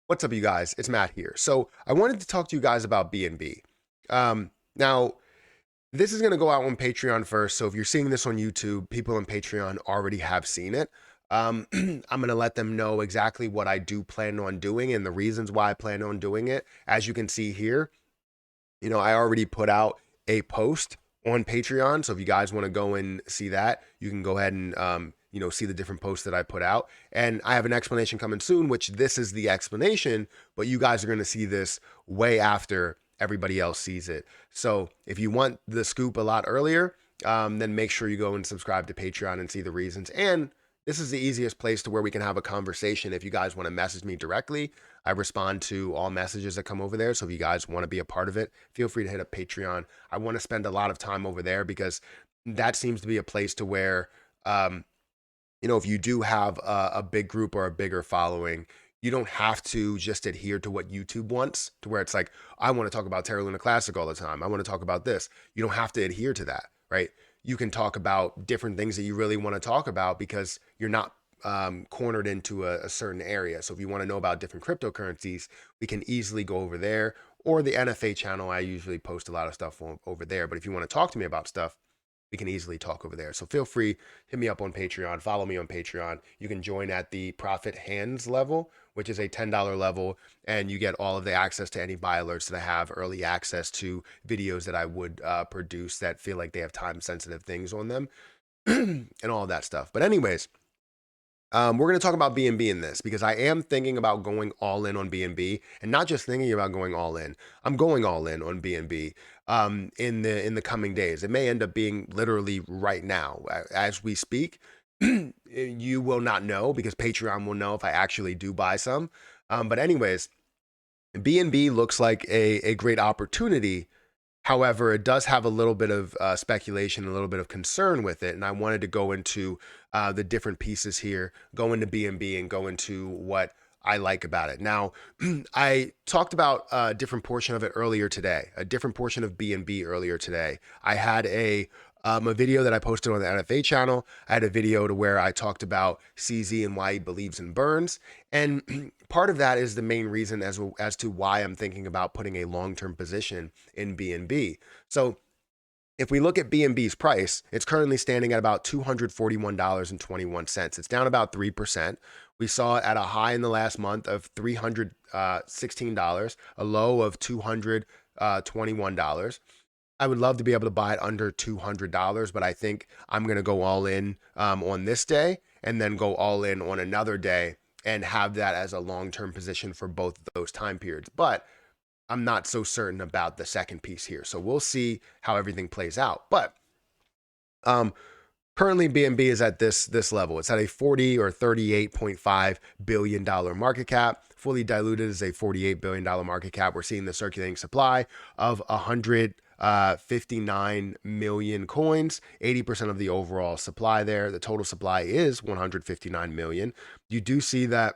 What's up, you guys? It's Matt here. So I wanted to talk to you guys about BNB. Now, this is going to go out on Patreon first. So if you're seeing this on YouTube, people on Patreon already have seen it. I'm going to let them know exactly what I do plan on doing and the reasons why I plan on doing it. As you can see here, I already put out a post on Patreon. So if you guys want to go and see that, you can go ahead and see the different posts that I put out. And I have an explanation coming soon, which this is the explanation, but you guys are going to see this way after everybody else sees it. So if you want the scoop a lot earlier, then make sure you go and subscribe to Patreon and see the reasons. And this is the easiest place to where we can have a conversation. If you guys want to message me directly, I respond to all messages that come over there. So if you guys want to be a part of it, feel free to hit up Patreon. I want to spend a lot of time over there because that seems to be a place to where, if you do have a big group or a bigger following, you don't have to just adhere to what YouTube wants, to where it's like, I want to talk about Terra Luna Classic all the time. I want to talk about this. You don't have to adhere to that, right? You can talk about different things that you really want to talk about because you're not cornered into a certain area. So if you want to know about different cryptocurrencies, we can easily go over there, or the NFA channel. I usually post a lot of stuff over there. But if you want to talk to me about stuff, we can easily talk over there. So feel free, hit me up on Patreon, follow me on Patreon. You can join at the Profit Hands level, which is a $10 level, and you get all of the access to any buy alerts that I have, early access to videos that I would produce that feel like they have time sensitive things on them, and all of that stuff. But anyways, we're going to talk about BNB in this because I am thinking about going all in on BNB, and not just thinking about going all in. I'm going all in on BNB in the coming days. It may end up being literally right now as we speak. You will not know because Patreon will know if I actually do buy some. But anyways, BNB looks like a great opportunity. However, it does have a little bit of speculation, a little bit of concern with it. And I wanted to go into the different pieces here, go into BNB and go into what I like about it. Now, I talked about a different portion of it earlier today, a different portion of BNB earlier today. I had a video that I posted on the NFA channel. I had a video to where I talked about CZ and why he believes in burns. And part of that is the main reason as to why I'm thinking about putting a long-term position in BNB. So if we look at BNB's price, it's currently standing at about $241.21. It's down about 3%. We saw it at a high in the last month of $316, a low of $221. I would love to be able to buy it under $200, but I think I'm going to go all in on this day and then go all in on another day and have that as a long-term position for both of those time periods. But I'm not so certain about the second piece here. So we'll see how everything plays out. But um, currently BNB is at this level. It's at a 40 or $38.5 billion market cap. Fully diluted is a $48 billion market cap. We're seeing the circulating supply of 159 million coins, 80% of the overall supply there. The total supply is 159 million. You do see that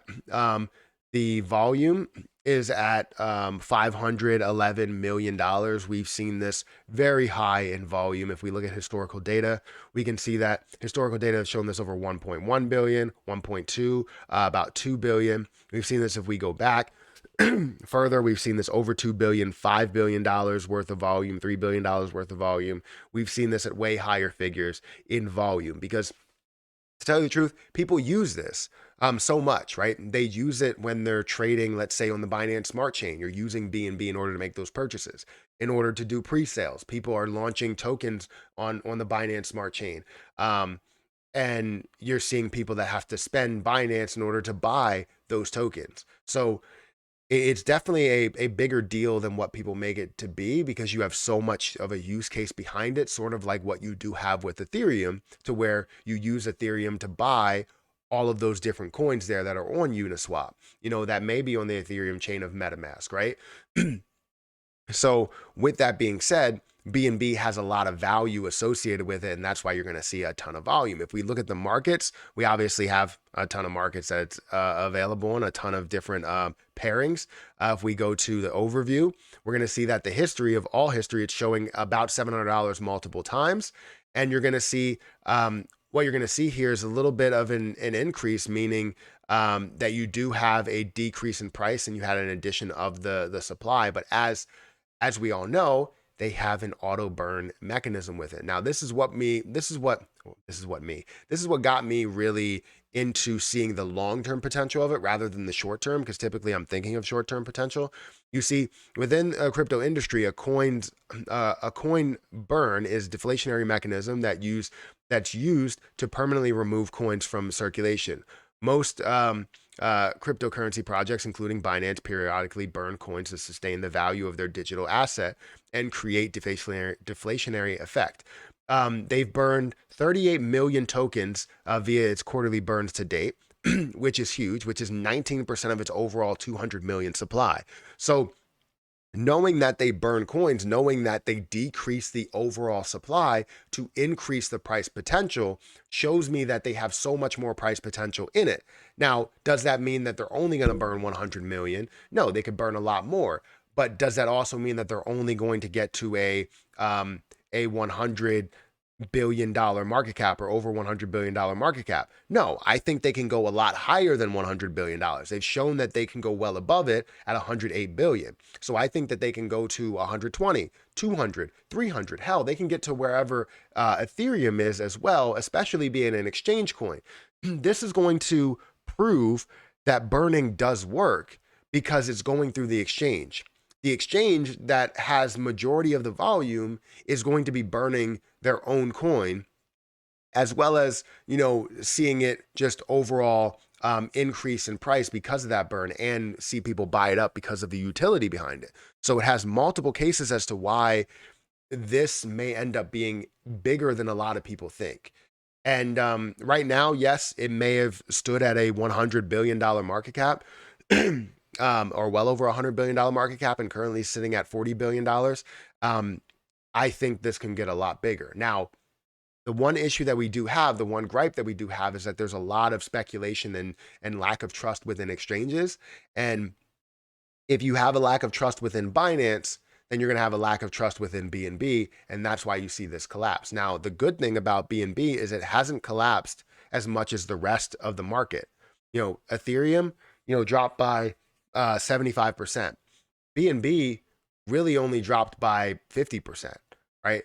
the volume is at $511 million. We've seen this very high in volume. If we look at historical data, we can see that historical data has shown this over 1.1 billion, 1.2, about 2 billion. We've seen this if we go back further. We've seen this over 2 billion, $5 billion worth of volume, $3 billion worth of volume. We've seen this at way higher figures in volume because, to tell you the truth, people use this so much, right? They use it when they're trading, let's say on the Binance Smart Chain. You're using BNB in order to make those purchases, in order to do pre-sales. People are launching tokens on the Binance Smart Chain. And you're seeing people that have to spend Binance in order to buy those tokens. So it's definitely a bigger deal than what people make it to be because you have so much of a use case behind it, sort of like what you do have with Ethereum, to where you use Ethereum to buy all of those different coins there that are on Uniswap, that may be on the Ethereum chain of MetaMask, right? So with that being said, BNB has a lot of value associated with it, and that's why you're going to see a ton of volume. If we look at the markets, we obviously have a ton of markets that's available and a ton of different pairings. If we go to the overview, we're going to see that the history of all history, it's showing about $700 multiple times, and you're going to see what you're going to see here is a little bit of an increase, meaning that you do have a decrease in price and you had an addition of the supply. But as we all know, they have an auto burn mechanism with it. Now, this is what got me really into seeing the long-term potential of it rather than the short-term, because typically I'm thinking of short-term potential. You see, within a crypto industry, a coin burn is a deflationary mechanism that's used to permanently remove coins from circulation. Most cryptocurrency projects, including Binance, periodically burn coins to sustain the value of their digital asset and create deflationary effect. They've burned 38 million tokens via its quarterly burns to date, which is huge, which is 19% of its overall 200 million supply. So knowing that they burn coins, knowing that they decrease the overall supply to increase the price potential, shows me that they have so much more price potential in it. Now, does that mean that they're only going to burn 100 million? No, they could burn a lot more. But does that also mean that they're only going to get to a $100 billion market cap or over $100 billion market cap? No, I think they can go a lot higher than $100 billion. They've shown that they can go well above it at 108 billion. So I think that they can go to 120, 200, 300. Hell, they can get to wherever Ethereum is as well, especially being an exchange coin. This is going to prove that burning does work because it's going through the exchange. The exchange that has majority of the volume is going to be burning their own coin, as well as, seeing it just overall increase in price because of that burn, and see people buy it up because of the utility behind it. So it has multiple cases as to why this may end up being bigger than a lot of people think. And right now, yes, it may have stood at a $100 billion market cap. Or well over $100 billion market cap, and currently sitting at $40 billion. I think this can get a lot bigger. Now, the one issue that we do have, the one gripe that we do have, is that there's a lot of speculation and lack of trust within exchanges. And if you have a lack of trust within Binance, then you're going to have a lack of trust within BNB. And that's why you see this collapse. Now, the good thing about BNB is it hasn't collapsed as much as the rest of the market. Ethereum, dropped by 75%. BNB really only dropped by 50%, right?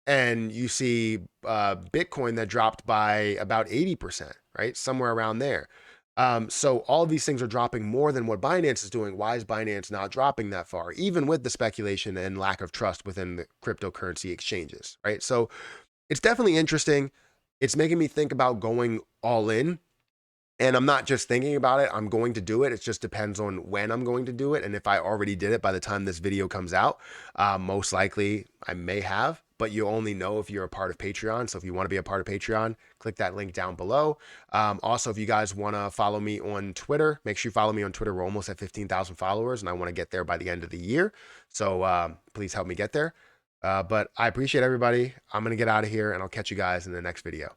And you see Bitcoin that dropped by about 80%, right? Somewhere around there. So all of these things are dropping more than what Binance is doing. Why is Binance not dropping that far, even with the speculation and lack of trust within the cryptocurrency exchanges, right? So it's definitely interesting. It's making me think about going all in. And I'm not just thinking about it, I'm going to do it. It just depends on when I'm going to do it. And if I already did it by the time this video comes out, most likely I may have, but you only know if you're a part of Patreon. So if you want to be a part of Patreon, click that link down below. Also, if you guys want to follow me on Twitter, make sure you follow me on Twitter. We're almost at 15,000 followers and I want to get there by the end of the year. So please help me get there. But I appreciate everybody. I'm going to get out of here and I'll catch you guys in the next video.